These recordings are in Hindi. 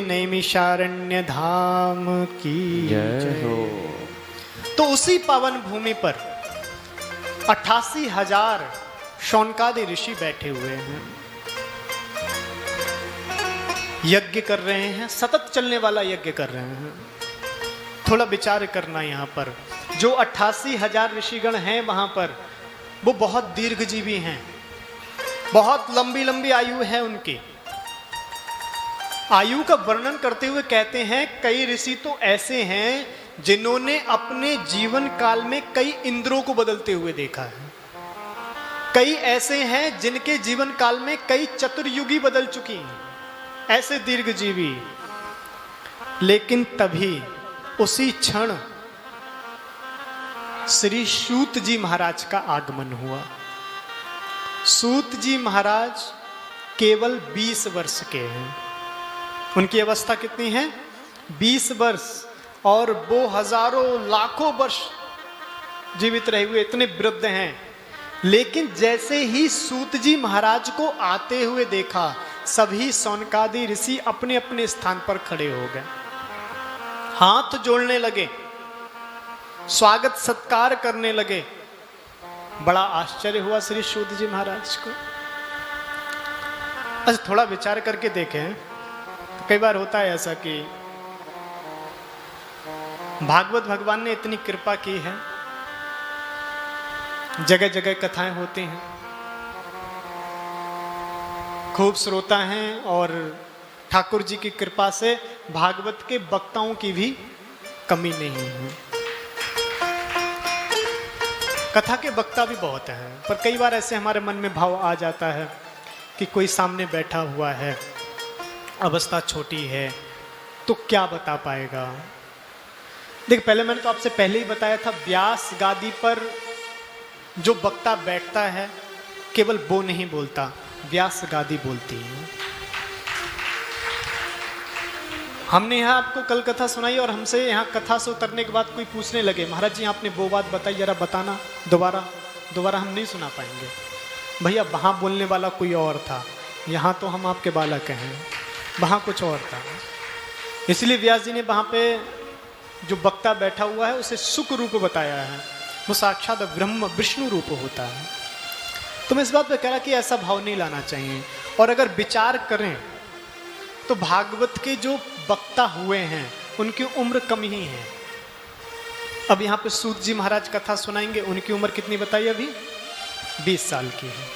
नैमिषारण्य धाम की जय हो। तो उसी पावन भूमि पर 88,000 शौनकादि ऋषि बैठे हुए हैं, यज्ञ कर रहे हैं, सतत चलने वाला यज्ञ कर रहे हैं। थोड़ा विचार करना यहाँ पर, जो 88,000 ऋषिगण हैं वहां पर, वो बहुत दीर्घजीवी हैं, बहुत लंबी लंबी आयु है उनकी। आयु का वर्णन करते हुए कहते हैं कई ऋषि तो ऐसे हैं जिन्होंने अपने जीवन काल में कई इंद्रों को बदलते हुए देखा है। कई ऐसे हैं जिनके जीवन काल में कई चतुर्युगी बदल चुकी हैं, ऐसे दीर्घजीवी। लेकिन तभी उसी क्षण श्री सूत जी महाराज का आगमन हुआ। सूत जी महाराज केवल 20 वर्ष के हैं। उनकी अवस्था कितनी है? 20 वर्ष। और वो हजारों लाखों वर्ष जीवित रहे हुए इतने वृद्ध हैं। लेकिन जैसे ही सूत जी महाराज को आते हुए देखा, सभी शौनकादि ऋषि अपने अपने स्थान पर खड़े हो गए, हाथ जोड़ने लगे, स्वागत सत्कार करने लगे। बड़ा आश्चर्य हुआ श्री सूत जी महाराज को। अच्छा, थोड़ा विचार करके देखें तो कई बार होता है ऐसा कि भागवत भगवान ने इतनी कृपा की है, जगह जगह कथाएं होती हैं, खूब श्रोता हैं, और ठाकुर जी की कृपा से भागवत के वक्ताओं की भी कमी नहीं है। कथा के वक्ता भी बहुत हैं, पर कई बार ऐसे हमारे मन में भाव आ जाता है कि कोई सामने बैठा हुआ है, अवस्था छोटी है, तो क्या बता पाएगा। देख, पहले मैंने तो आपसे पहले ही बताया था, व्यास गादी पर जो वक्ता बैठता है केवल वो नहीं बोलता, व्यास गादी बोलती है। हमने यहाँ आपको कल कथा सुनाई, और हमसे यहाँ कथा से उतरने के बाद कोई पूछने लगे, महाराज जी आपने वो बात बताई, जरा बताना दोबारा हम नहीं सुना पाएंगे। भैया, वहाँ बोलने वाला कोई और था, यहाँ तो हम आपके बालक हैं, वहाँ कुछ और था। इसलिए व्यास जी ने वहाँ पे जो वक्ता बैठा हुआ है उसे सुख रूप बताया है, वो साक्षात ब्रह्म विष्णु रूप होता है। तो मैं इस बात पे कह रहा कि ऐसा भाव नहीं लाना चाहिए। और अगर विचार करें तो भागवत के जो वक्ता हुए हैं उनकी उम्र कम ही है। अब यहाँ पे सूत जी महाराज कथा सुनाएंगे, उनकी उम्र कितनी बताइए? अभी 20 साल की है।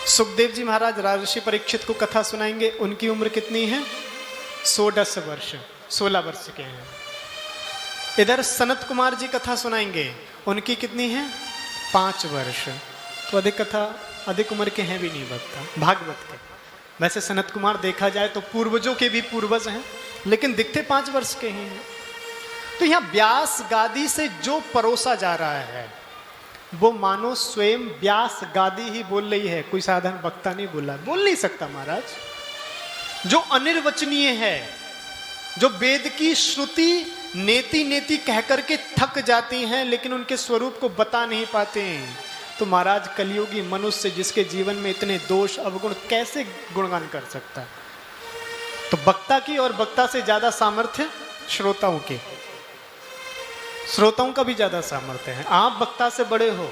सुखदेव जी महाराज राजर्षि परीक्षित को कथा सुनाएंगे, उनकी उम्र कितनी है? 16 वर्ष के हैं। इधर सनत कुमार जी कथा सुनाएंगे, उनकी कितनी है? 5 वर्ष। तो अधिक उम्र के हैं भी नहीं बता भागवत के। वैसे सनत कुमार देखा जाए तो पूर्वजों के भी पूर्वज हैं, लेकिन दिखते 5 वर्ष के ही हैं। तो यहाँ व्यास गादी से जो परोसा जा रहा है वो मानो स्वयं व्यास गादी ही बोल रही है, कोई साधारण वक्ता नहीं बोल नहीं सकता महाराज। जो अनिर्वचनीय है, जो वेद की श्रुति नेति नेति कह करके थक जाती हैं लेकिन उनके स्वरूप को बता नहीं पाते हैं, तो महाराज कलियुगी मनुष्य जिसके जीवन में इतने दोष अवगुण कैसे गुणगान कर सकता है। तो वक्ता की और वक्ता से ज्यादा सामर्थ्य श्रोताओं के, श्रोताओं का भी ज्यादा सामर्थ्य है। आप वक्ता से बड़े हो,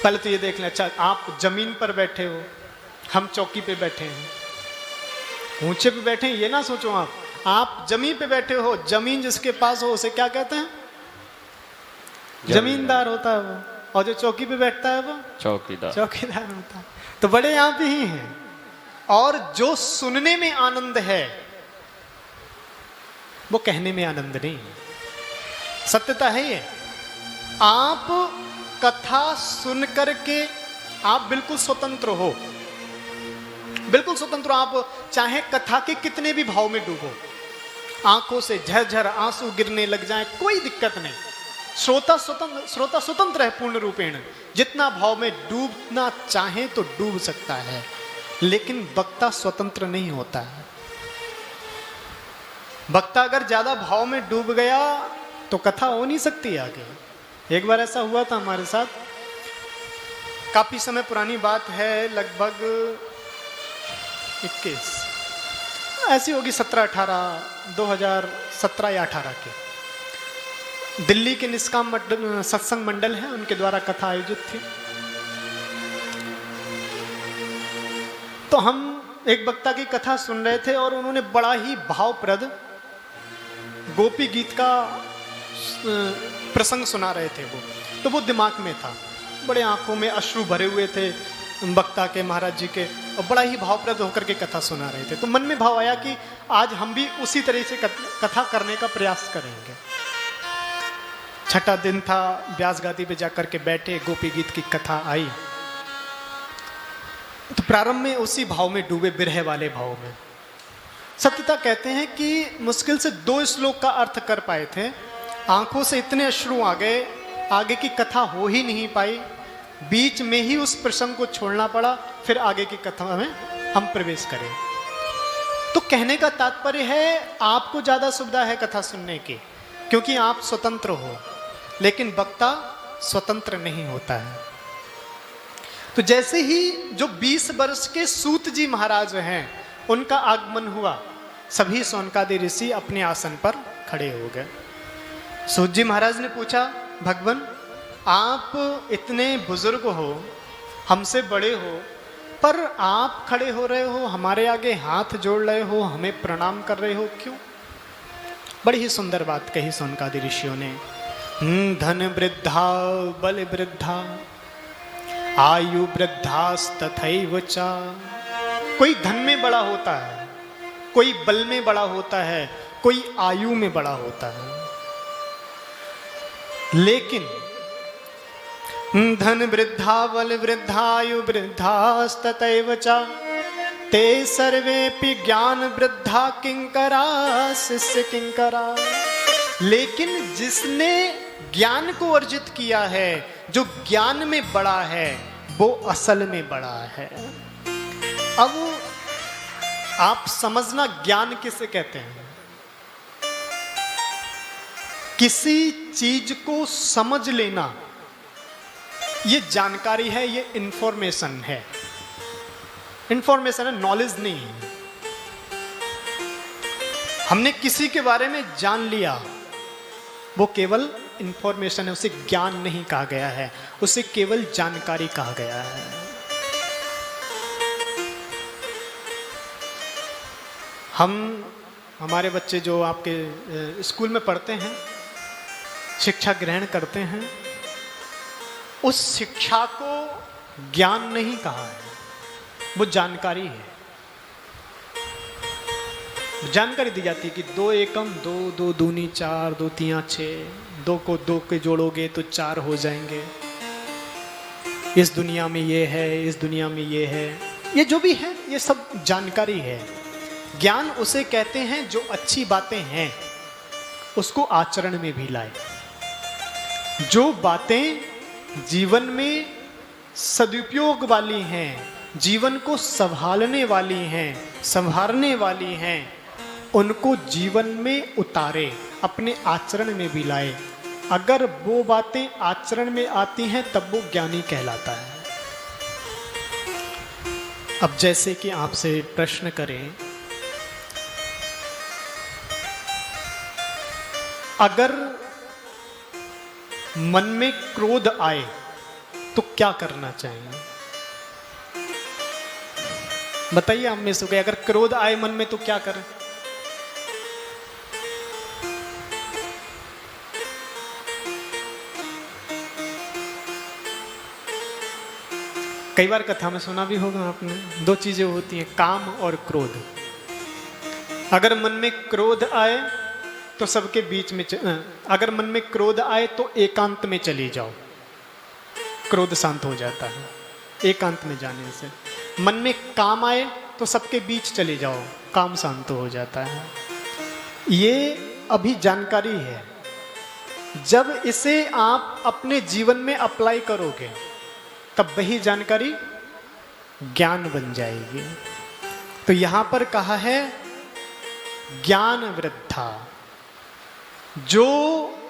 पहले तो ये देख लें। अच्छा, आप जमीन पर बैठे हो, हम चौकी पे बैठे हैं, ऊंचे पे बैठे हैं, ये ना सोचो आप जमीन पे बैठे हो। जमीन जिसके पास हो उसे क्या कहते हैं? जमींदार होता है वो, और जो चौकी पे बैठता है वो चौकीदार होता है। तो बड़े यहाँ पे ही हैं। और जो सुनने में आनंद है वो कहने में आनंद नहीं है। सत्यता है ये। आप कथा सुन करके आप बिल्कुल स्वतंत्र हो, बिल्कुल स्वतंत्र। आप चाहे कथा के कितने भी भाव में डूबो, आंखों से झरझर आंसू गिरने लग जाए, कोई दिक्कत नहीं। श्रोता स्वतंत्र है पूर्ण रूपेण। जितना भाव में डूबना चाहे तो डूब सकता है, लेकिन वक्ता स्वतंत्र नहीं होता है। वक्ता अगर ज्यादा भाव में डूब गया तो कथा हो नहीं सकती आगे। एक बार ऐसा हुआ था हमारे साथ, काफी समय पुरानी बात है, लगभग ऐसी होगी 17-18 2017 या 18 की। दिल्ली के निष्काम सत्संग मंडल है, उनके द्वारा कथा आयोजित थी। तो हम एक वक्ता की कथा सुन रहे थे और उन्होंने बड़ा ही भावप्रद गोपी गीत का प्रसंग सुना रहे थे। तो वो दिमाग में था, बड़े आंखों में अश्रु भरे हुए थे वक्ता के, महाराज जी के, और बड़ा ही भावप्रद होकर के कथा सुना रहे थे। तो मन में भाव आया कि आज हम भी उसी तरह से कथा करने का प्रयास करेंगे। छठा दिन था, व्यास गादी पे जाकर के बैठे, गोपी गीत की कथा आई। तो प्रारंभ में उसी भाव में डूबे, बिरह वाले भाव में। सत्यता कहते हैं कि मुश्किल से 2 श्लोक का अर्थ कर पाए थे, आंखों से इतने अश्रु आ गए, आगे की कथा हो ही नहीं पाई। बीच में ही उस प्रसंग को छोड़ना पड़ा, फिर आगे की कथा में हम प्रवेश करें। तो कहने का तात्पर्य है, आपको ज्यादा सुविधा है कथा सुनने की, क्योंकि आप स्वतंत्र हो, लेकिन वक्ता स्वतंत्र नहीं होता है। तो जैसे ही जो 20 वर्ष के सूत जी महाराज हैं, उनका आगमन हुआ, सभी सोनकादि ऋषि अपने आसन पर खड़े हो गए। सूत जी महाराज ने पूछा, भगवान आप इतने बुजुर्ग हो, हमसे बड़े हो, पर आप खड़े हो रहे हो, हमारे आगे हाथ जोड़ रहे हो, हमें प्रणाम कर रहे हो, क्यों? बड़ी ही सुंदर बात कही सोनकादि ऋषियों ने। धन वृद्धा बल वृद्धा आयु वृद्धास्तथैव च। कोई धन में बड़ा होता है, कोई बल में बड़ा होता है, कोई आयु में बड़ा होता है, लेकिन धन वृद्धा बल वृद्धा आयु वृद्धास्तथैव च ते सर्वेपि ज्ञान वृद्धा किंकरा शिष्य किंकरा। लेकिन जिसने ज्ञान को अर्जित किया है, जो ज्ञान में बड़ा है, वो असल में बड़ा है। अब आप समझना, ज्ञान किसे कहते हैं? किसी चीज को समझ लेना, ये जानकारी है, ये इंफॉर्मेशन है। इंफॉर्मेशन है, नॉलेज नहीं है। हमने किसी के बारे में जान लिया, वो केवल इंफॉर्मेशन है, उसे ज्ञान नहीं कहा गया है, उसे केवल जानकारी कहा गया है। हमारे बच्चे जो आपके स्कूल में पढ़ते हैं, शिक्षा ग्रहण करते हैं, उस शिक्षा को ज्ञान नहीं कहा है, वो जानकारी है। जानकारी दी जाती है कि 2 एकम 2, 2 दूनी 4, 2 तिया 6, 2 को 2 के जोड़ोगे तो 4 हो जाएंगे। इस दुनिया में ये है, इस दुनिया में ये है, ये जो भी है, ये सब जानकारी है। ज्ञान उसे कहते हैं जो अच्छी बातें हैं उसको आचरण में भी लाए, जो बातें जीवन में सदुपयोग वाली हैं, जीवन को संभालने वाली हैं, संभालने वाली हैं, उनको जीवन में उतारे, अपने आचरण में भी लाए। अगर वो बातें आचरण में आती हैं तब वो ज्ञानी कहलाता है। अब जैसे कि आपसे प्रश्न करें, अगर मन में क्रोध आए तो क्या करना चाहिए? बताइए आप में से कोई, अगर क्रोध आए मन में तो क्या करें? कई बार कथा में सुना भी होगा आपने, 2 चीजें होती हैं, काम और क्रोध। अगर मन में क्रोध आए तो सबके बीच में अगर मन में क्रोध आए तो एकांत में चली जाओ, क्रोध शांत हो जाता है एकांत में जाने से। मन में काम आए तो सबके बीच चले जाओ, काम शांत हो जाता है। ये अभी जानकारी है, जब इसे आप अपने जीवन में अप्लाई करोगे तब वही जानकारी ज्ञान बन जाएगी। तो यहां पर कहा है ज्ञान वृद्धा, जो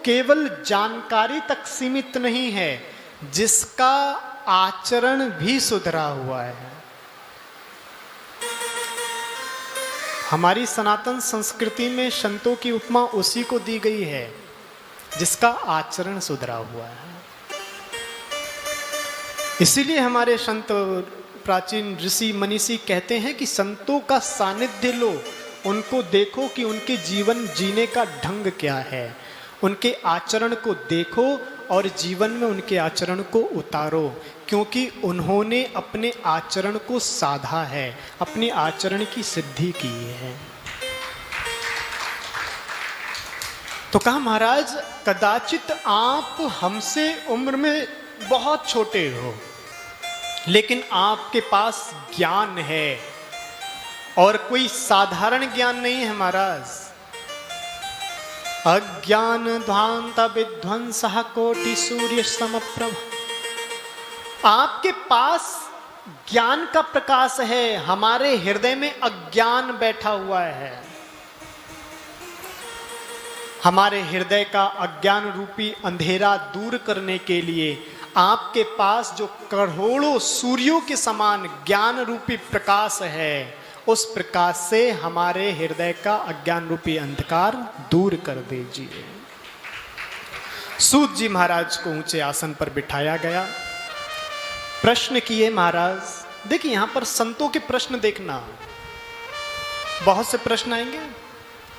केवल जानकारी तक सीमित नहीं है, जिसका आचरण भी सुधरा हुआ है। हमारी सनातन संस्कृति में संतों की उपमा उसी को दी गई है जिसका आचरण सुधरा हुआ है। इसीलिए हमारे संत प्राचीन ऋषि मनीषी कहते हैं कि संतों का सानिध्य लो, उनको देखो कि उनके जीवन जीने का ढंग क्या है, उनके आचरण को देखो और जीवन में उनके आचरण को उतारो, क्योंकि उन्होंने अपने आचरण को साधा है, अपने आचरण की सिद्धि की है। तो कहा महाराज कदाचित आप हमसे उम्र में बहुत छोटे हो, लेकिन आपके पास ज्ञान है और कोई साधारण ज्ञान नहीं है महाराज। अज्ञान ध्वांत विध्वंस कोटि सूर्य समप्रभ। आपके पास ज्ञान का प्रकाश है, हमारे हृदय में अज्ञान बैठा हुआ है। हमारे हृदय का अज्ञान रूपी अंधेरा दूर करने के लिए आपके पास जो करोड़ों सूर्यों के समान ज्ञान रूपी प्रकाश है, उस प्रकाश से हमारे हृदय का अज्ञान रूपी अंधकार दूर कर दीजिए। सूत जी महाराज को ऊंचे आसन पर बिठाया गया। प्रश्न किए महाराज। देखिए यहां पर संतों के प्रश्न देखना, बहुत से प्रश्न आएंगे।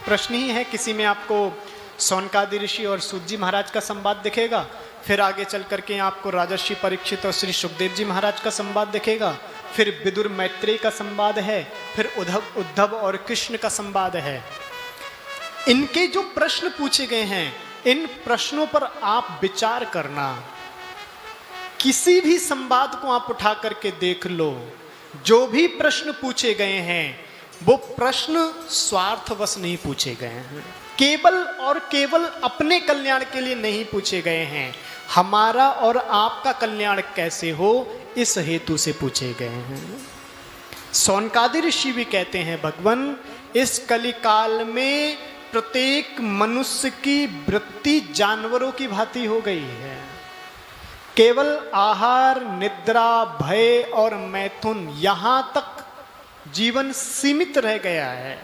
प्रश्न ही है, किसी में आपको सौनकादि ऋषि और सूत जी महाराज का संवाद दिखेगा, फिर आगे चल करके आपको राजर्षि परीक्षित और श्री सुखदेव जी महाराज का संवाद दिखेगा, फिर विदुर मैत्रेय का संवाद है, फिर उद्धव और कृष्ण का संवाद है। इनके जो प्रश्न पूछे गए हैं, इन प्रश्नों पर आप विचार करना। किसी भी संवाद को आप उठा करके देख लो, जो भी प्रश्न पूछे गए हैं वो प्रश्न स्वार्थवश नहीं पूछे गए हैं, केवल और केवल अपने कल्याण के लिए नहीं पूछे गए हैं, हमारा और आपका कल्याण कैसे हो इस हेतु से पूछे गए हैं। सौनकादि ऋषि भी कहते हैं, भगवान इस कलिकाल में प्रत्येक मनुष्य की वृत्ति जानवरों की भांति हो गई है। केवल आहार, निद्रा, भय और मैथुन, यहां तक जीवन सीमित रह गया है।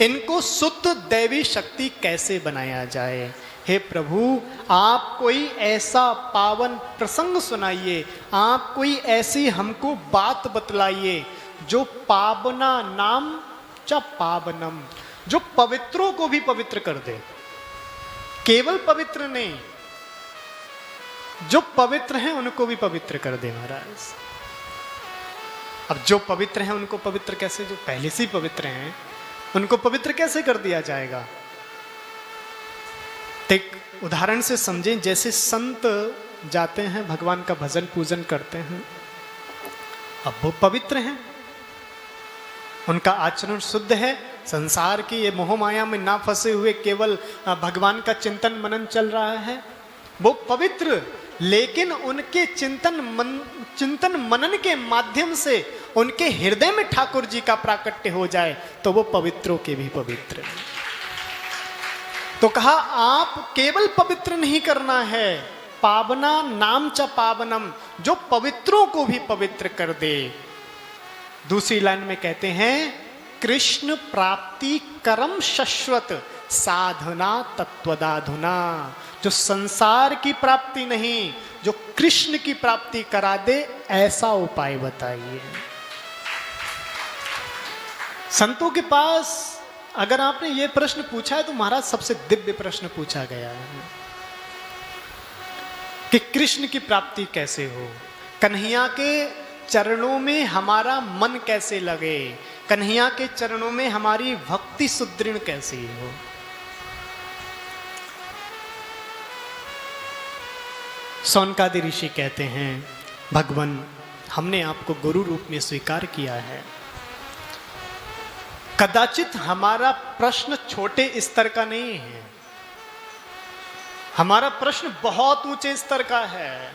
इनको शुद्ध दैवी शक्ति कैसे बनाया जाए? हे प्रभु, आप कोई ऐसा पावन प्रसंग सुनाइए, आप कोई ऐसी हमको बात बतलाइए जो पावना नाम च पावनम, जो पवित्रों को भी पवित्र कर दे। केवल पवित्र नहीं, जो पवित्र हैं उनको भी पवित्र कर दे महाराज। अब जो पवित्र हैं उनको पवित्र कैसे, जो पहले से ही पवित्र हैं उनको पवित्र कैसे कर दिया जाएगा? एक उदाहरण से समझें, जैसे संत जाते हैं भगवान का भजन पूजन करते हैं, अब वो पवित्र हैं, उनका आचरण शुद्ध है, संसार की ये मोह माया में ना फंसे हुए केवल भगवान का चिंतन मनन चल रहा है, वो पवित्र। लेकिन उनके चिंतन मनन के माध्यम से उनके हृदय में ठाकुर जी का प्राकट्य हो जाए तो वो पवित्रों के भी पवित्र। तो कहा आप केवल पवित्र नहीं करना है, पावना नाम च पावनम, जो पवित्रों को भी पवित्र कर दे। दूसरी लाइन में कहते हैं, कृष्ण प्राप्ति करम शाश्वत साधना तत्वदाधुना, जो संसार की प्राप्ति नहीं, जो कृष्ण की प्राप्ति करा दे, ऐसा उपाय बताइए। संतों के पास अगर आपने ये प्रश्न पूछा है तो महाराज सबसे दिव्य प्रश्न पूछा गया है कि कृष्ण की प्राप्ति कैसे हो, कन्हैया के चरणों में हमारा मन कैसे लगे, कन्हैया के चरणों में हमारी भक्ति सुदृढ़ कैसी हो। सौनकादि ऋषि कहते हैं, भगवान हमने आपको गुरु रूप में स्वीकार किया है, कदाचित हमारा प्रश्न छोटे स्तर का नहीं है, हमारा प्रश्न बहुत ऊंचे स्तर का है।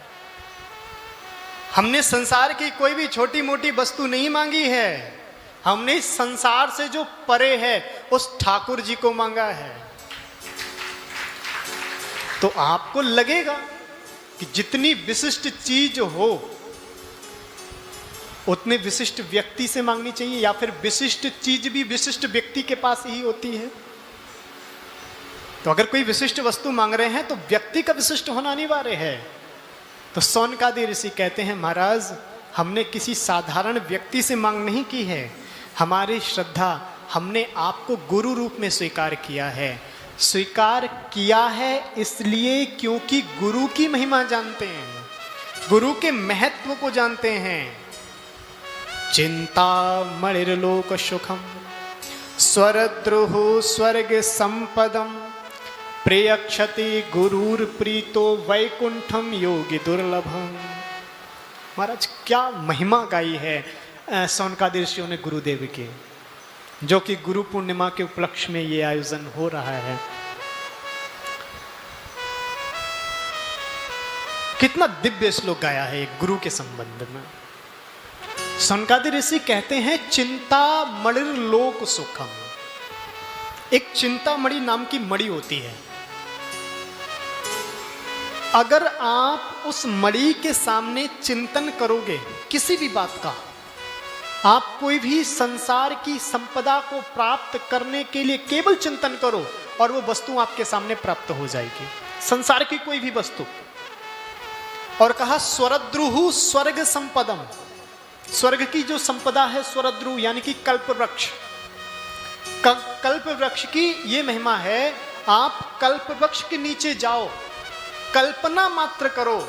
हमने संसार की कोई भी छोटी मोटी वस्तु नहीं मांगी है, हमने इस संसार से जो परे है उस ठाकुर जी को मांगा है। तो आपको लगेगा कि जितनी विशिष्ट चीज हो उतने विशिष्ट व्यक्ति से मांगनी चाहिए, या फिर विशिष्ट चीज भी विशिष्ट व्यक्ति के पास ही होती है? तो अगर कोई विशिष्ट वस्तु मांग रहे हैं तो व्यक्ति का विशिष्ट होना अनिवार्य है। तो सौनकादि ऋषि कहते हैं, महाराज हमने किसी साधारण व्यक्ति से मांग नहीं की है, हमारी श्रद्धा हमने आपको गुरु रूप में स्वीकार किया है। स्वीकार किया है इसलिए क्योंकि गुरु की महिमा जानते हैं, गुरु के महत्व को जानते हैं। चिंता मणिर्लोक सुखम स्वरद्रुः स्वर्ग संपदम प्रेयक्षति गुरुर प्रीतो वैकुंठम योगी दुर्लभम। महाराज क्या महिमा गाई है सौनकादि ऋषियों ने गुरुदेव की, जो कि गुरु पूर्णिमा के उपलक्ष्य में ये आयोजन हो रहा है। कितना दिव्य श्लोक गाया है एक गुरु के संबंध में। सौनकादि ऋषि कहते हैं चिंता मणिर लोक सुखम। एक चिंतामणि नाम की मणि होती है, अगर आप उस मणि के सामने चिंतन करोगे किसी भी बात का, आप कोई भी संसार की संपदा को प्राप्त करने के लिए केवल चिंतन करो और वो वस्तु आपके सामने प्राप्त हो जाएगी, संसार की कोई भी वस्तु। और कहा स्वरद्रुः स्वर्ग संपदम, स्वर्ग की जो संपदा है स्वरद्रु यानी कि कल्प वृक्ष। कल्प वृक्ष की ये महिमा है, आप कल्प वृक्ष के नीचे जाओ, कल्पना मात्र करो,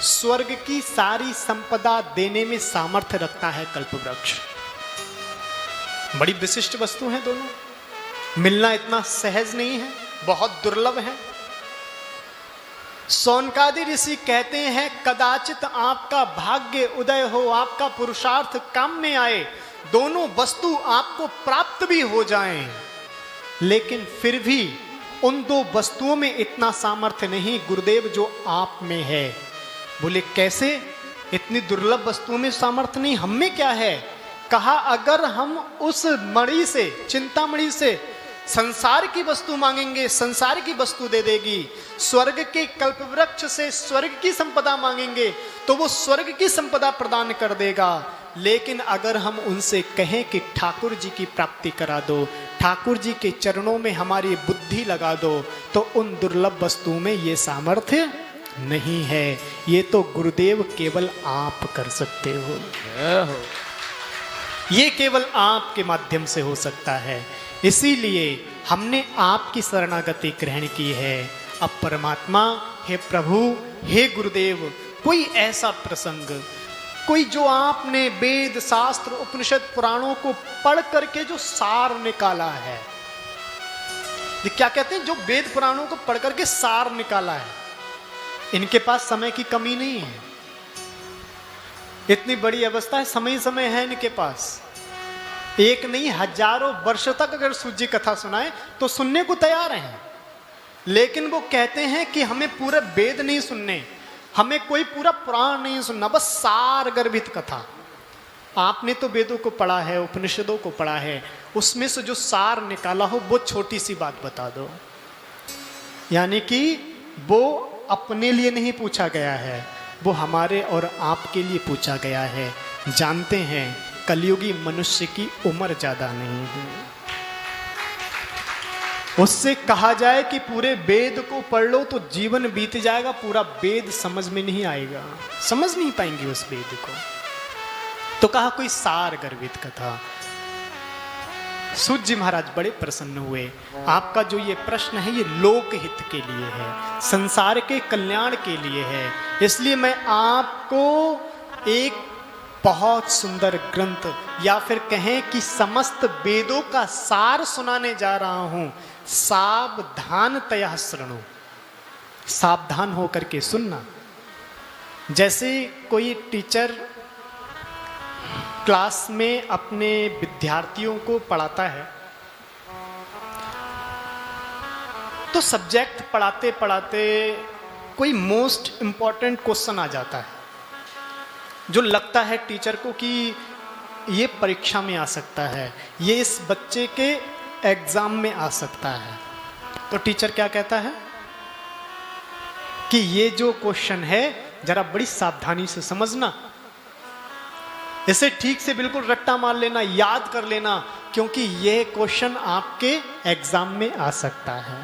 स्वर्ग की सारी संपदा देने में सामर्थ्य रखता है कल्प वृक्ष। बड़ी विशिष्ट वस्तु है दोनों, मिलना इतना सहज नहीं है, बहुत दुर्लभ है। सौनकादि ऋषि कहते हैं कदाचित आपका भाग्य उदय हो, आपका पुरुषार्थ काम में आए, दोनों वस्तु आपको प्राप्त भी हो जाएं, लेकिन फिर भी उन दो वस्तुओं में इतना सामर्थ्य नहीं गुरुदेव जो आप में है। बोले कैसे? इतनी दुर्लभ वस्तुओं में सामर्थ्य नहीं, हम में क्या है? कहा अगर हम उस मणि से, चिंतामणि से संसार की वस्तु मांगेंगे, संसार की वस्तु दे देगी। स्वर्ग के कल्पवृक्ष से स्वर्ग की संपदा मांगेंगे तो वो स्वर्ग की संपदा प्रदान कर देगा। लेकिन अगर हम उनसे कहें कि ठाकुर जी की प्राप्ति करा दो, ठाकुर जी के चरणों में हमारी बुद्धि लगा दो, तो उन दुर्लभ वस्तुओं में ये सामर्थ्य नहीं है। ये तो गुरुदेव केवल आप कर सकते हो, ये केवल आपके माध्यम से हो सकता है। इसीलिए हमने आपकी शरणागति ग्रहण की है। अब परमात्मा, हे प्रभु, हे गुरुदेव, कोई ऐसा प्रसंग, कोई जो आपने वेद शास्त्र उपनिषद पुराणों को पढ़ करके जो सार निकाला है, ये क्या कहते हैं, जो वेद पुराणों को पढ़ करके सार निकाला है, इनके पास समय की कमी नहीं है। इतनी बड़ी अवस्था है, समय समय है इनके पास। एक नहीं हजारों वर्ष तक अगर सूर्य कथा सुनाए तो सुनने को तैयार हैं, लेकिन वो कहते हैं कि हमें पूरे वेद नहीं सुनने, हमें कोई पूरा पुराण नहीं सुनना, बस सार गर्भित कथा। आपने तो वेदों को पढ़ा है, उपनिषदों को पढ़ा है, उसमें से जो सार निकाला हो वो छोटी सी बात बता दो। यानी कि वो अपने लिए नहीं पूछा गया है, वो हमारे और आपके लिए पूछा गया है। जानते हैं कलयुगी मनुष्य की उम्र ज्यादा नहीं है, उससे कहा जाए कि पूरे वेद को पढ़ लो तो जीवन बीत जाएगा, पूरा वेद समझ में नहीं आएगा, समझ नहीं पाएंगे उस वेद को। तो कहा कोई सार गर्भित कथा। सूत जी महाराज बड़े प्रसन्न हुए। आपका जो ये प्रश्न है ये लोकहित के लिए है, संसार के कल्याण के लिए है। इसलिए मैं आपको एक बहुत सुंदर ग्रंथ, या फिर कहें कि समस्त वेदों का सार सुनाने जा रहा हूं। सावधानतया शृणु, सावधान होकर के सुनना। जैसे कोई टीचर क्लास में अपने विद्यार्थियों को पढ़ाता है, तो सब्जेक्ट पढ़ाते पढ़ाते कोई मोस्ट इंपॉर्टेंट क्वेश्चन आ जाता है जो लगता है टीचर को कि ये परीक्षा में आ सकता है, ये इस बच्चे के एग्जाम में आ सकता है। तो टीचर क्या कहता है कि ये जो क्वेश्चन है जरा बड़ी सावधानी से समझना, इसे ठीक से बिल्कुल रट्टा मार लेना, याद कर लेना, क्योंकि यह क्वेश्चन आपके एग्जाम में आ सकता है।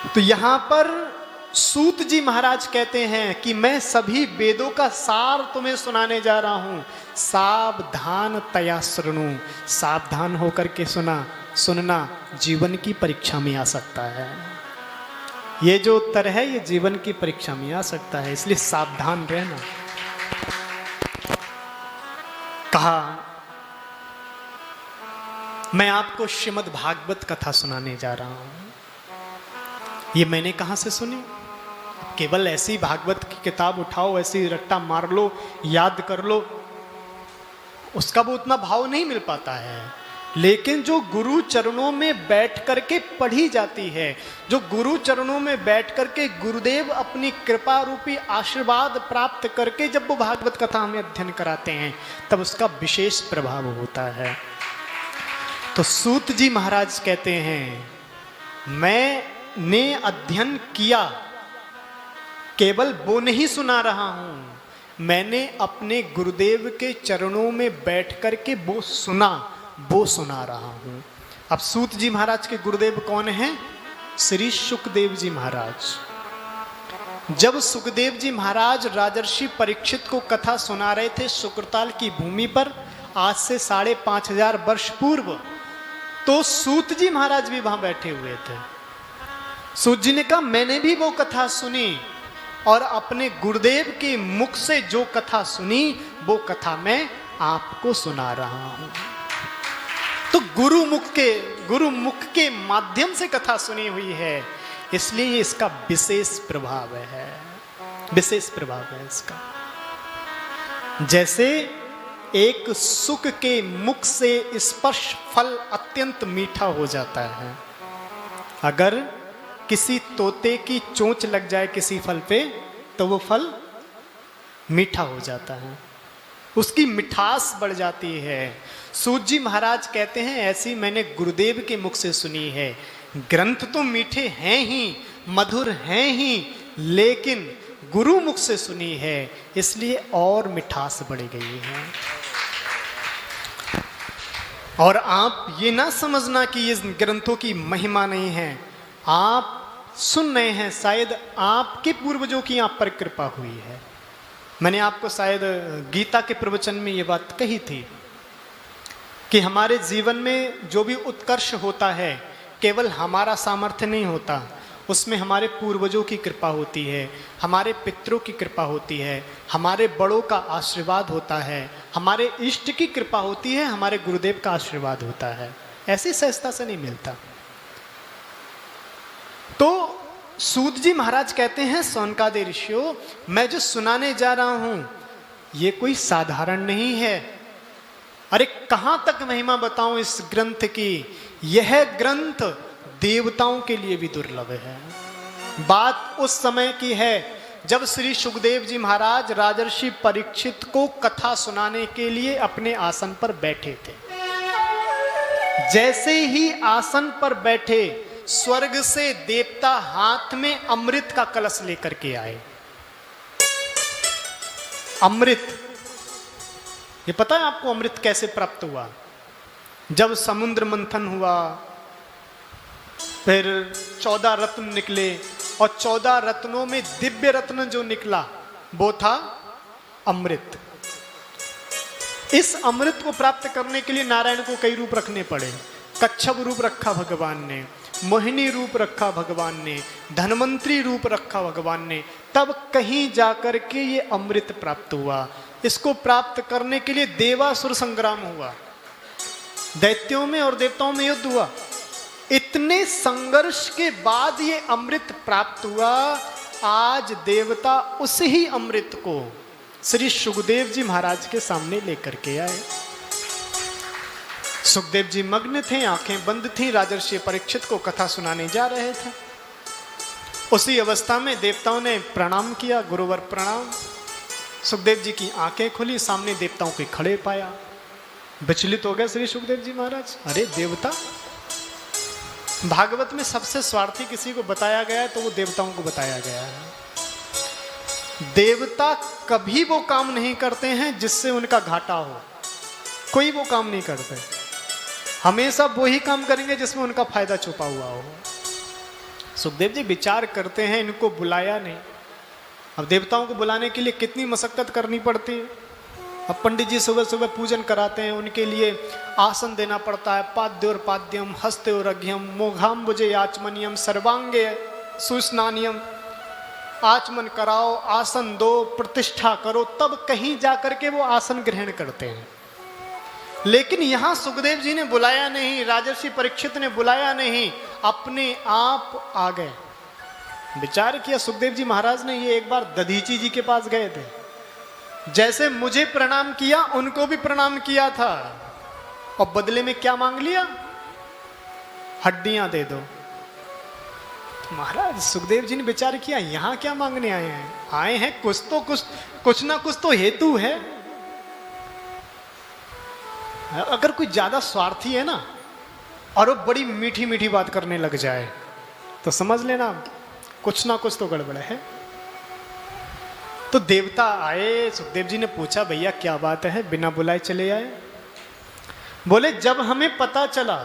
तो यहां पर सूत जी महाराज कहते हैं कि मैं सभी वेदों का सार तुम्हें सुनाने जा रहा हूं, सावधान तया श्रृणु, सावधान होकर के सुनना जीवन की परीक्षा में आ सकता है। ये जो उत्तर है ये जीवन की परीक्षा में आ सकता है, इसलिए सावधान रहना। कहा मैं आपको श्रीमद् भागवत कथा सुनाने जा रहा हूं। ये मैंने कहां से सुनी? केवल ऐसी भागवत की किताब उठाओ, ऐसी रट्टा मार लो, याद कर लो, उसका वो उतना भाव नहीं मिल पाता है। लेकिन जो गुरु चरणों में बैठ करके पढ़ी जाती है, जो गुरु चरणों में बैठ करके गुरुदेव अपनी कृपा रूपी आशीर्वाद प्राप्त करके जब वो भागवत कथा हमें अध्ययन कराते हैं, तब उसका विशेष प्रभाव होता है। तो सूत जी महाराज कहते हैं मैंने अध्ययन किया, केवल वो नहीं सुना रहा हूं, मैंने अपने गुरुदेव के चरणों में बैठ करके वो सुना रहा हूं। अब सूत जी महाराज के गुरुदेव कौन हैं? श्री सुखदेव जी महाराज। जब सुखदेव जी महाराज राजर्षि परीक्षित को कथा सुना रहे थे शुक्रताल की भूमि पर, आज से 5,500 वर्ष पूर्व, तो सूत जी महाराज भी वहां बैठे हुए थे। सूत जी ने कहा मैंने भी वो कथा सुनी और अपने गुरुदेव के मुख से जो कथा सुनी वो कथा मैं आपको सुना रहा हूं। तो गुरु मुख के माध्यम से कथा सुनी हुई है, इसलिए इसका विशेष प्रभाव है, विशेष प्रभाव है इसका। जैसे एक सुख के मुख से स्पर्श फल अत्यंत मीठा हो जाता है, अगर किसी तोते की चोंच लग जाए किसी फल पे तो वो फल मीठा हो जाता है, उसकी मिठास बढ़ जाती है। सूत जी महाराज कहते हैं ऐसी मैंने गुरुदेव के मुख से सुनी है। ग्रंथ तो मीठे हैं ही, मधुर हैं ही, लेकिन गुरु मुख से सुनी है इसलिए और मिठास बढ़ गई है। और आप ये ना समझना कि ये ग्रंथों की महिमा नहीं है, आप सुन रहे हैं, शायद आपके पूर्वजों की आप पर कृपा हुई है। मैंने आपको शायद गीता के प्रवचन में ये बात कही थी कि हमारे जीवन में जो भी उत्कर्ष होता है केवल हमारा सामर्थ्य नहीं होता, उसमें हमारे पूर्वजों की कृपा होती है, हमारे पितरों की कृपा होती है, हमारे बड़ों का आशीर्वाद होता है, हमारे इष्ट की कृपा होती है, हमारे गुरुदेव का आशीर्वाद होता है। ऐसी सहजता से नहीं मिलता। तो सूत जी महाराज कहते हैं सौनकादि ऋषियों, मैं जो सुनाने जा रहा हूं ये कोई साधारण नहीं है। अरे कहां तक महिमा बताऊं इस ग्रंथ की, यह ग्रंथ देवताओं के लिए भी दुर्लभ है। बात उस समय की है जब श्री सुखदेव जी महाराज राजर्षि परीक्षित को कथा सुनाने के लिए अपने आसन पर बैठे थे। जैसे ही आसन पर बैठे, स्वर्ग से देवता हाथ में अमृत का कलश लेकर के आए। अमृत, ये पता है आपको अमृत कैसे प्राप्त हुआ? जब समुद्र मंथन हुआ, फिर 14 रत्न निकले और 14 रत्नों में दिव्य रत्न जो निकला वो था अमृत। इस अमृत को प्राप्त करने के लिए नारायण को कई रूप रखने पड़े। कच्छप रूप रखा भगवान ने, मोहिनी रूप रखा भगवान ने, धनवंतरी रूप रखा भगवान ने, तब कहीं जाकर के ये अमृत प्राप्त हुआ। इसको प्राप्त करने के लिए देवासुर संग्राम हुआ, दैत्यों में और देवताओं में युद्ध हुआ। इतने संघर्ष के बाद ये अमृत प्राप्त हुआ। आज देवता उस ही अमृत को श्री सुखदेव जी महाराज के सामने लेकर के आए। सुखदेव जी मग्न थे, आंखें बंद थीं, राजर्षि परीक्षित को कथा सुनाने जा रहे थे। उसी अवस्था में देवताओं ने प्रणाम किया, गुरुवर प्रणाम। सुखदेव जी की आंखें खुली, सामने देवताओं के खड़े पाया। विचलित हो गए श्री सुखदेव जी महाराज, अरे देवता, भागवत में सबसे स्वार्थी किसी को बताया गया है तो वो देवताओं को बताया गया है। देवता कभी वो काम नहीं करते हैं जिससे उनका घाटा हो, कोई वो काम नहीं करते, हमेशा वो ही काम करेंगे जिसमें उनका फायदा छुपा हुआ हो। सुखदेव जी विचार करते हैं, इनको बुलाया नहीं। अब देवताओं को बुलाने के लिए कितनी मशक्कत करनी पड़ती है। अब पंडित जी सुबह सुबह पूजन कराते हैं, उनके लिए आसन देना पड़ता है, पाद्योर्पाद्यम हस्तयोरघ्यम मोघाम्बुजे आचमनियम सर्वांगे सुस्नानियम, आचमन कराओ, आसन दो, प्रतिष्ठा करो, तब कहीं जाकर के वो आसन ग्रहण करते हैं। लेकिन यहां सुखदेव जी ने बुलाया नहीं, राजर्षि परीक्षित ने बुलाया नहीं, अपने आप आ गए। विचार किया सुखदेव जी महाराज ने, ये एक बार दधीची जी के पास गए थे, जैसे मुझे प्रणाम किया उनको भी प्रणाम किया था, और बदले में क्या मांग लिया? हड्डियां दे दो। महाराज सुखदेव जी ने विचार किया, यहां क्या मांगने आए हैं? आए हैं कुछ ना कुछ तो हेतु है। अगर कोई ज्यादा स्वार्थी है ना, और वो बड़ी मीठी मीठी बात करने लग जाए, तो समझ लेना कुछ ना कुछ तो गड़बड़ है। तो देवता आए, सुखदेव जी ने पूछा भैया क्या बात है, बिना बुलाए चले आए? बोले जब हमें पता चला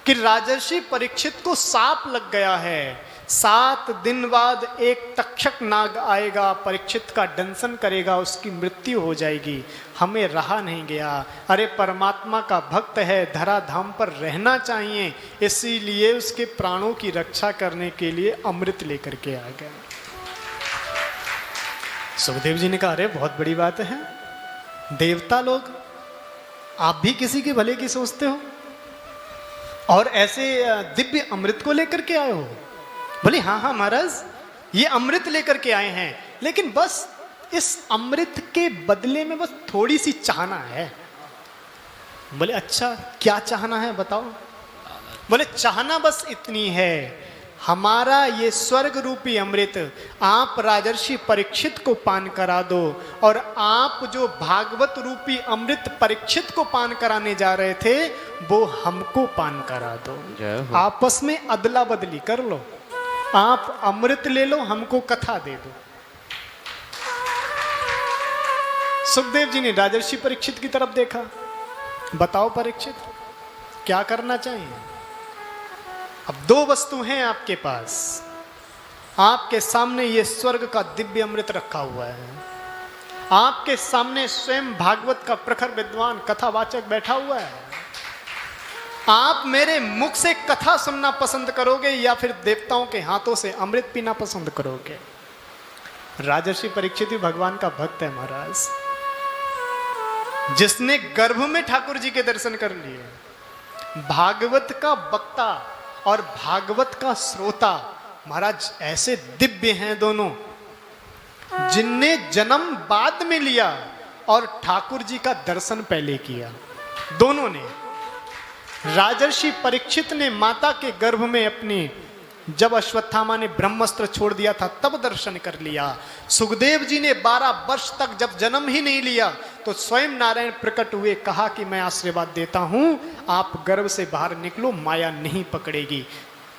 कि राजर्षि परीक्षित को सांप लग गया है, 7 दिन बाद एक तक्षक नाग आएगा, परीक्षित का दंशन करेगा, उसकी मृत्यु हो जाएगी, हमें रहा नहीं गया। अरे परमात्मा का भक्त है, धरा धाम पर रहना चाहिए, इसीलिए उसके प्राणों की रक्षा करने के लिए अमृत लेकर के आ गए। सुखदेव जी ने कहा अरे बहुत बड़ी बात है, देवता लोग आप भी किसी के भले की सोचते हो और ऐसे दिव्य अमृत को लेकर के आए हो? बोले हाँ हाँ महाराज, ये अमृत लेकर के आए हैं, लेकिन बस इस अमृत के बदले में बस थोड़ी सी चाहना है। बोले अच्छा क्या चाहना है बताओ? बोले चाहना बस इतनी है, हमारा ये स्वर्ग रूपी अमृत आप राजर्षि परीक्षित को पान करा दो, और आप जो भागवत रूपी अमृत परीक्षित को पान कराने जा रहे थे वो हमको पान करा दो। आपस में अदला बदली कर लो, आप अमृत ले लो, हमको कथा दे दो। सुखदेव जी ने राजर्षि परीक्षित की तरफ देखा, बताओ परीक्षित क्या करना चाहिए? अब 2 वस्तु हैं आपके पास, आपके सामने ये स्वर्ग का दिव्य अमृत रखा हुआ है, आपके सामने स्वयं भागवत का प्रखर विद्वान कथावाचक बैठा हुआ है। आप मेरे मुख से कथा सुनना पसंद करोगे या फिर देवताओं के हाथों से अमृत पीना पसंद करोगे? राजर्षि परीक्षित भी भगवान का भक्त है महाराज, जिसने गर्भ में ठाकुर जी के दर्शन कर लिए, भागवत का वक्ता और भागवत का श्रोता महाराज ऐसे दिव्य हैं दोनों, जिनने जन्म बाद में लिया और ठाकुर जी का दर्शन पहले किया। दोनों ने, राजर्षि परीक्षित ने माता के गर्भ में अपनी, जब अश्वत्थामा ने ब्रह्मास्त्र छोड़ दिया था तब दर्शन कर लिया। सुखदेव जी ने 12 वर्ष तक जब जन्म ही नहीं लिया तो स्वयं नारायण प्रकट हुए, कहा कि मैं आशीर्वाद देता हूं, आप गर्भ से बाहर निकलो, माया नहीं पकड़ेगी।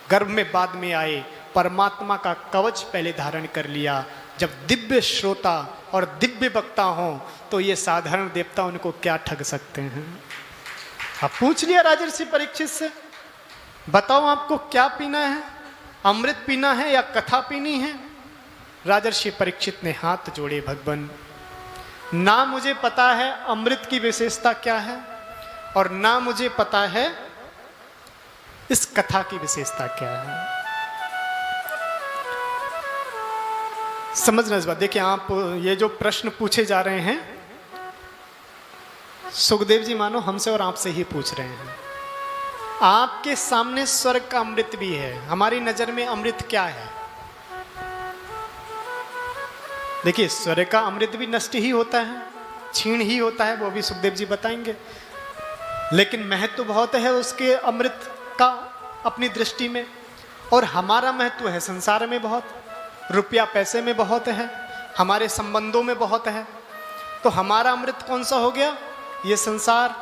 गर्भ में बाद में आए, परमात्मा का कवच पहले धारण कर लिया। जब दिव्य श्रोता और दिव्य वक्ता हो तो ये साधारण देवता उनको क्या ठग सकते हैं? अब पूछ लिया राजर्षि परीक्षित से, बताओ आपको क्या पीना है, अमृत पीना है या कथा पीनी है? राजर्षि परीक्षित ने हाथ जोड़े, भगवान ना मुझे पता है अमृत की विशेषता क्या है, और ना मुझे पता है इस कथा की विशेषता क्या है। समझना इस बात। देखिए आप ये जो प्रश्न पूछे जा रहे हैं, सुखदेव जी मानो हमसे और आपसे ही पूछ रहे हैं। आपके सामने स्वर्ग का अमृत भी है, हमारी नजर में अमृत क्या है? देखिए स्वर्ग का अमृत भी नष्ट ही होता है, क्षीण ही होता है, वो भी सुखदेव जी बताएंगे, लेकिन महत्व तो बहुत है उसके अमृत का अपनी दृष्टि में। और हमारा महत्व है संसार में बहुत, रुपया पैसे में बहुत है, हमारे संबंधों में बहुत है। तो हमारा अमृत कौन सा हो गया? ये संसार।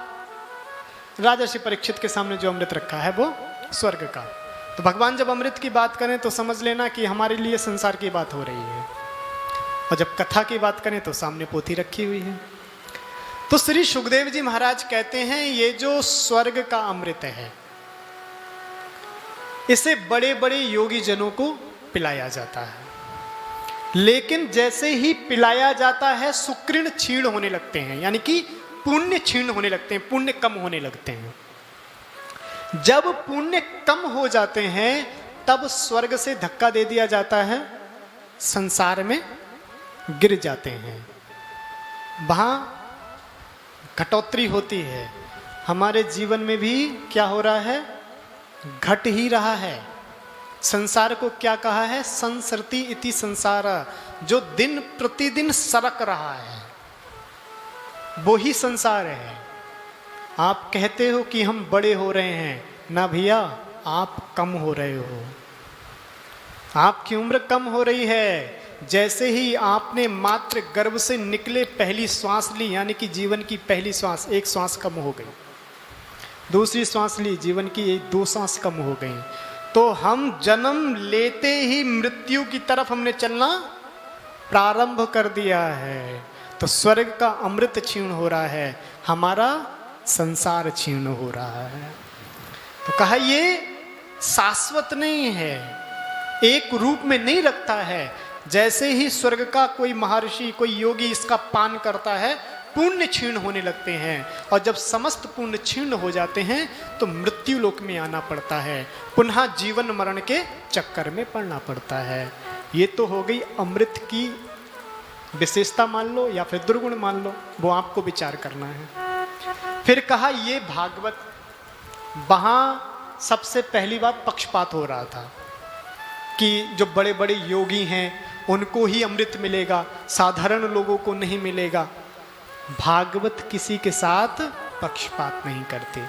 राजर्षि परीक्षित के सामने जो अमृत रखा है वो स्वर्ग का। तो भगवान जब अमृत की बात करें तो समझ लेना कि हमारे लिए संसार की बात हो रही है। और जब कथा की बात करें तो सामने पोथी रखी हुई है। तो श्री सुखदेव जी महाराज कहते हैं ये जो स्वर्ग का अमृत है, इसे बड़े बड़े योगी जनों को पिलाया जाता है, लेकिन जैसे ही पिलाया जाता है सुकृण क्षीण होने लगते हैं, यानी कि पुण्य क्षीण होने लगते हैं, पुण्य कम होने लगते हैं। जब पुण्य कम हो जाते हैं तब स्वर्ग से धक्का दे दिया जाता है, संसार में गिर जाते हैं, वहां घटोत्तरी होती है। हमारे जीवन में भी क्या हो रहा है, घट ही रहा है। संसार को क्या कहा है, संसरति इति संसार, जो दिन प्रतिदिन सरक रहा है वो ही संसार है। आप कहते हो कि हम बड़े हो रहे हैं, ना भैया, आप कम हो रहे हो, आपकी उम्र कम हो रही है। जैसे ही आपने मात्र गर्भ से निकले पहली श्वास ली, यानी कि जीवन की पहली श्वास, एक श्वास कम हो गई, दूसरी श्वास ली, जीवन की 2 श्वास कम हो गई, तो हम जन्म लेते ही मृत्यु की तरफ हमने चलना प्रारंभ कर दिया है। तो स्वर्ग का अमृत क्षीण हो रहा है, हमारा संसार क्षीण हो रहा है। तो कहा ये शाश्वत नहीं है, एक रूप में नहीं रखता है। जैसे ही स्वर्ग का कोई महर्षि, कोई योगी इसका पान करता है, पुण्य क्षीण होने लगते हैं, और जब समस्त पुण्य क्षीण हो जाते हैं तो मृत्यु लोक में आना पड़ता है, पुनः जीवन मरण के चक्कर में पड़ना पड़ता है। ये तो हो गई अमृत की विशेषता मान लो या फिर दुर्गुण मान लो, वो आपको विचार करना है। फिर कहा ये भागवत, वहाँ सबसे पहली बात पक्षपात हो रहा था कि जो बड़े बड़े योगी हैं उनको ही अमृत मिलेगा, साधारण लोगों को नहीं मिलेगा। भागवत किसी के साथ पक्षपात नहीं करते।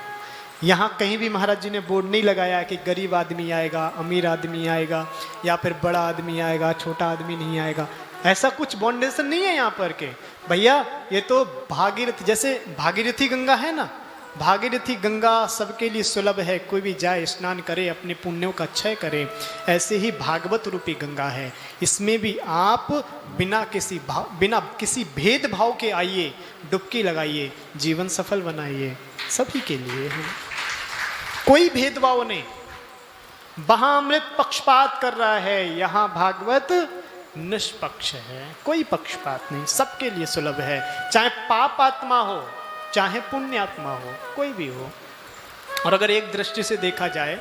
यहाँ कहीं भी महाराज जी ने बोर्ड नहीं लगाया कि गरीब आदमी आएगा, अमीर आदमी आएगा, या फिर बड़ा आदमी आएगा, छोटा आदमी नहीं आएगा। ऐसा कुछ बाउंडेशन नहीं है यहाँ पर के भैया, ये तो भागीरथी, जैसे भागीरथी गंगा है ना, भागीरथी गंगा सबके लिए सुलभ है, कोई भी जाए स्नान करे, अपने पुण्यों का क्षय करे। ऐसे ही भागवत रूपी गंगा है, इसमें भी आप बिना किसी भेदभाव के आइए, डुबकी लगाइए, जीवन सफल बनाइए, सभी के लिए है, कोई भेदभाव नहीं। वहां अमृत पक्षपात कर रहा है, यहाँ भागवत निष्पक्ष है, कोई पक्षपात नहीं, सबके लिए सुलभ है, चाहे पाप आत्मा हो चाहे पुण्यात्मा हो, कोई भी हो। और अगर एक दृष्टि से देखा जाए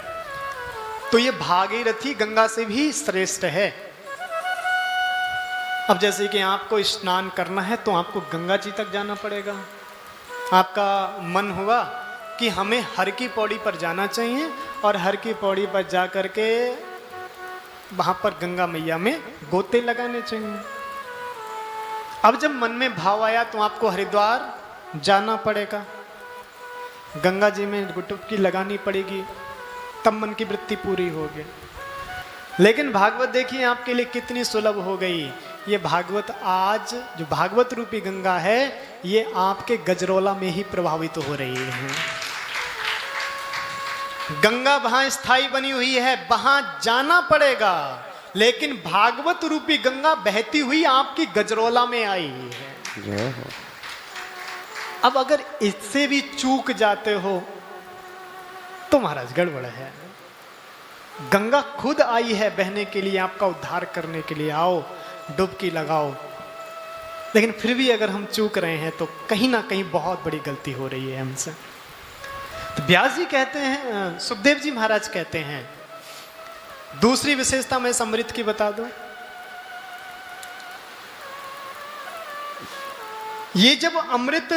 तो ये भागीरथी गंगा से भी श्रेष्ठ है। अब जैसे कि आपको स्नान करना है तो आपको गंगा जी तक जाना पड़ेगा। आपका मन हुआ कि हमें हर की पौड़ी पर जाना चाहिए, और हर की पौड़ी पर जा करके वहां पर गंगा मैया में गोते लगाने चाहिए। अब जब मन में भाव आया तो आपको हरिद्वार जाना पड़ेगा, गंगा जी में डुबकी लगानी पड़ेगी, तब मन की वृत्ति पूरी होगी। लेकिन भागवत देखिए आपके लिए कितनी सुलभ हो गई। ये भागवत आज जो भागवत रूपी गंगा है, ये आपके गजरौला में ही प्रभावित हो रही है। गंगा वहां स्थायी बनी हुई है, वहां जाना पड़ेगा, लेकिन भागवत रूपी गंगा बहती हुई आपकी गजरौला में आई है। अब अगर इससे भी चूक जाते हो तो महाराज गड़बड़ है। गंगा खुद आई है बहने के लिए, आपका उद्धार करने के लिए, आओ डुबकी लगाओ। लेकिन फिर भी अगर हम चूक रहे हैं तो कहीं ना कहीं बहुत बड़ी गलती हो रही है हमसे। तो व्यास जी कहते हैं, सुखदेव जी महाराज कहते हैं, दूसरी विशेषता मैं इस अमृत की बता दूं। ये जब अमृत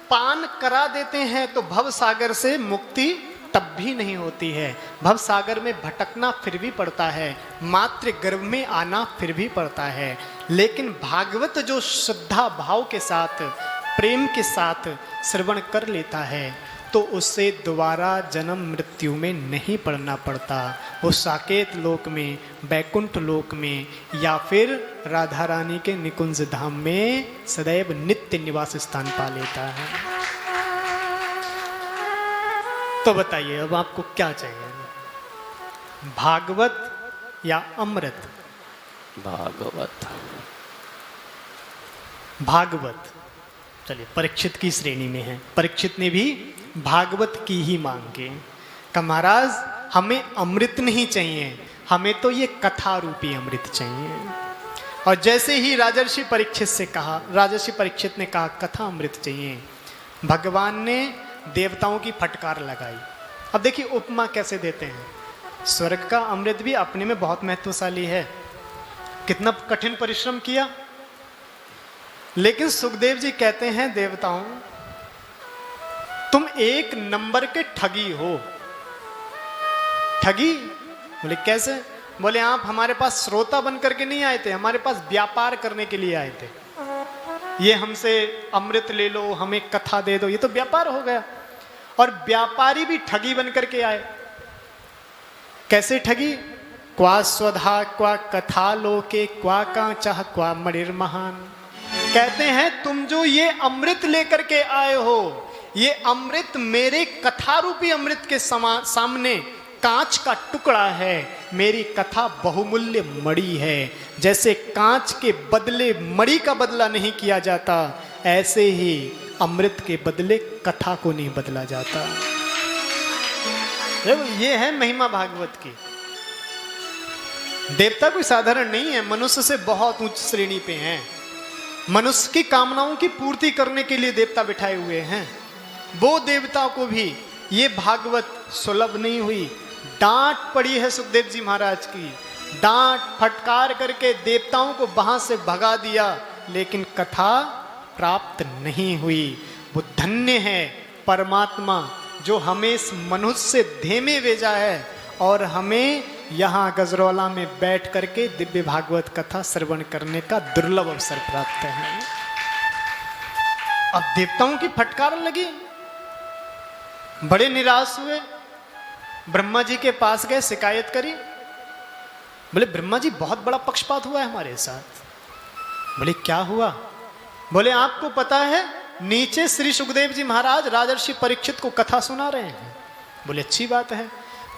पान करा देते हैं तो भव सागर से मुक्ति तब भी नहीं होती है। भव सागर में भटकना फिर भी पड़ता है, मातृ गर्भ में आना फिर भी पड़ता है, लेकिन भागवत जो श्रद्धा भाव के साथ, प्रेम के साथ श्रवण कर लेता है तो उससे दोबारा जन्म मृत्यु में नहीं पड़ना पड़ता। वो साकेत लोक में, बैकुंठ लोक में, या फिर राधा रानी के निकुंज धाम में सदैव नित्य निवास स्थान पा लेता है। तो बताइए अब आपको क्या चाहिए, भागवत या अमृत? भागवत। भागवत, चलिए परीक्षित की श्रेणी में है, परीक्षित ने भी भागवत की ही मांगे। कहा महाराज हमें अमृत नहीं चाहिए, हमें तो ये कथा रूपी अमृत चाहिए। और जैसे ही राजर्षि परीक्षित से कहा, राजर्षि परीक्षित ने कहा कथा अमृत चाहिए, भगवान ने देवताओं की फटकार लगाई। अब देखिए उपमा कैसे देते हैं, स्वर्ग का अमृत भी अपने में बहुत महत्वशाली है, कितना कठिन परिश्रम किया, लेकिन सुखदेव जी कहते हैं देवताओं तुम एक नंबर के ठगी हो। ठगी? बोले कैसे? बोले आप हमारे पास श्रोता बन करके नहीं आए थे, हमारे पास व्यापार करने के लिए आए थे। ये हमसे अमृत ले लो, हमें कथा दे दो, ये तो व्यापार हो गया। और व्यापारी भी ठगी बन करके आए। कैसे ठगी? क्वा स्वधा क्वा कथा लोके क्वा कांचा क्वा मणिर महान। कहते हैं तुम जो ये अमृत लेकर के आए हो, ये अमृत मेरे कथा रूपी अमृत के सामने कांच का टुकड़ा है। मेरी कथा बहुमूल्य मणि है। जैसे कांच के बदले मणि का बदला नहीं किया जाता, ऐसे ही अमृत के बदले कथा को नहीं बदला जाता। ये है महिमा भागवत की। देवता कोई साधारण नहीं है, मनुष्य से बहुत उच्च श्रेणी पे हैं। मनुष्य की कामनाओं की पूर्ति करने के लिए देवता बिठाए हुए हैं। वो देवता को भी ये भागवत सुलभ नहीं हुई। डांट पड़ी है सुखदेव जी महाराज की, डांट फटकार करके देवताओं को वहां से भगा दिया, लेकिन कथा प्राप्त नहीं हुई। वो धन्य है परमात्मा जो हमें इस मनुष्य से धेमे भेजा है और हमें यहाँ गजरौला में बैठ करके दिव्य भागवत कथा श्रवण करने का दुर्लभ अवसर प्राप्त है। अब देवताओं की फटकार लगी, बड़े निराश हुए, ब्रह्मा जी के पास गए, शिकायत करी। बोले ब्रह्मा जी बहुत बड़ा पक्षपात हुआ है हमारे साथ। बोले क्या हुआ? बोले आपको पता है नीचे श्री सुखदेव जी महाराज राजर्षि परीक्षित को कथा सुना रहे हैं। बोले अच्छी बात है।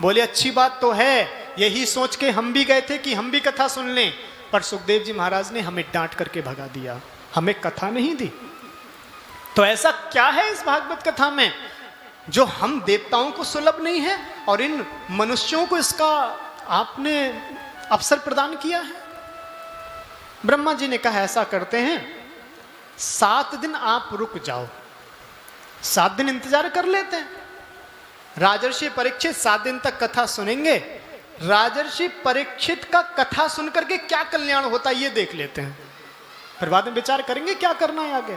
बोले अच्छी बात तो है, यही सोच के हम भी गए थे कि हम भी कथा सुन लें, पर सुखदेव जी महाराज ने हमें डांट करके भगा दिया, हमें कथा नहीं दी। तो ऐसा क्या है इस भागवत कथा में जो हम देवताओं को सुलभ नहीं है और इन मनुष्यों को इसका आपने अवसर प्रदान किया है? ब्रह्मा जी ने कहा ऐसा करते हैं, 7 दिन आप रुक जाओ, 7 दिन इंतजार कर लेते हैं। राजर्षि परीक्षित 7 दिन तक कथा सुनेंगे, राजर्षि परीक्षित का कथा सुनकर के क्या कल्याण होता है ये देख लेते हैं, फिर बाद में विचार करेंगे क्या करना है आगे।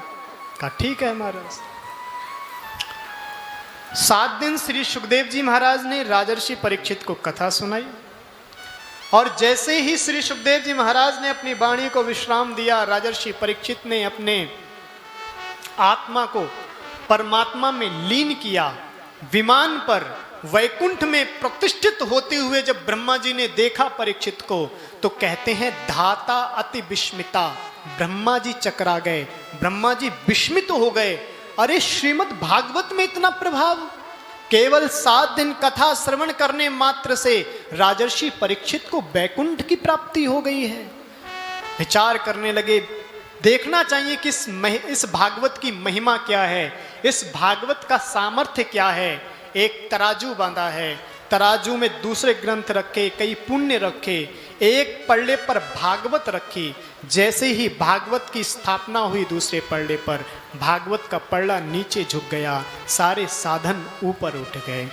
कहा ठीक है महाराज। 7 दिन श्री सुखदेव जी महाराज ने राजर्षि परीक्षित को कथा सुनाई, और जैसे ही श्री सुखदेव जी महाराज ने अपनी वाणी को विश्राम दिया, राजर्षि परीक्षित ने अपने आत्मा को परमात्मा में लीन किया। विमान पर वैकुंठ में प्रतिष्ठित होते हुए जब ब्रह्मा जी ने देखा परीक्षित को, तो कहते हैं धाता अति विस्मिता, ब्रह्मा जी चकरा गए, ब्रह्मा जी विस्मित हो गए। अरे श्रीमद् भागवत में इतना प्रभाव, केवल 7 दिन कथा श्रवण करने मात्र से राजर्षि परीक्षित को वैकुंठ की प्राप्ति हो गई है। विचार करने लगे, देखना चाहिए कि इस भागवत की महिमा क्या है, इस भागवत का सामर्थ्य क्या है। एक तराजू बांधा है, तराजू में दूसरे ग्रंथ रखे, कई पुण्य रखे, एक पल्ले पर भागवत रखी। जैसे ही भागवत की स्थापना हुई दूसरे पल्ले पर, भागवत का पल्ला नीचे झुक गया, सारे साधन ऊपर उठ गए।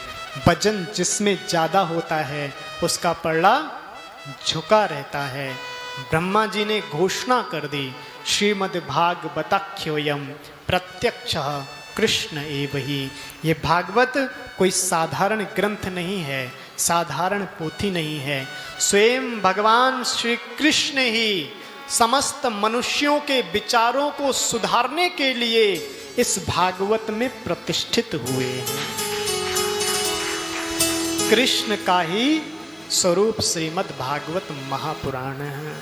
वजन जिसमें ज्यादा होता है उसका पल्ला झुका रहता है। ब्रह्मा जी ने घोषणा कर दी, श्रीमद् भागवताख्योयम प्रत्यक्षः कृष्ण एव ही। ये भागवत कोई साधारण ग्रंथ नहीं है, साधारण पोथी नहीं है। स्वयं भगवान श्री कृष्ण ही समस्त मनुष्यों के विचारों को सुधारने के लिए इस भागवत में प्रतिष्ठित हुए हैं। कृष्ण का ही स्वरूप श्रीमद् भागवत महापुराण है।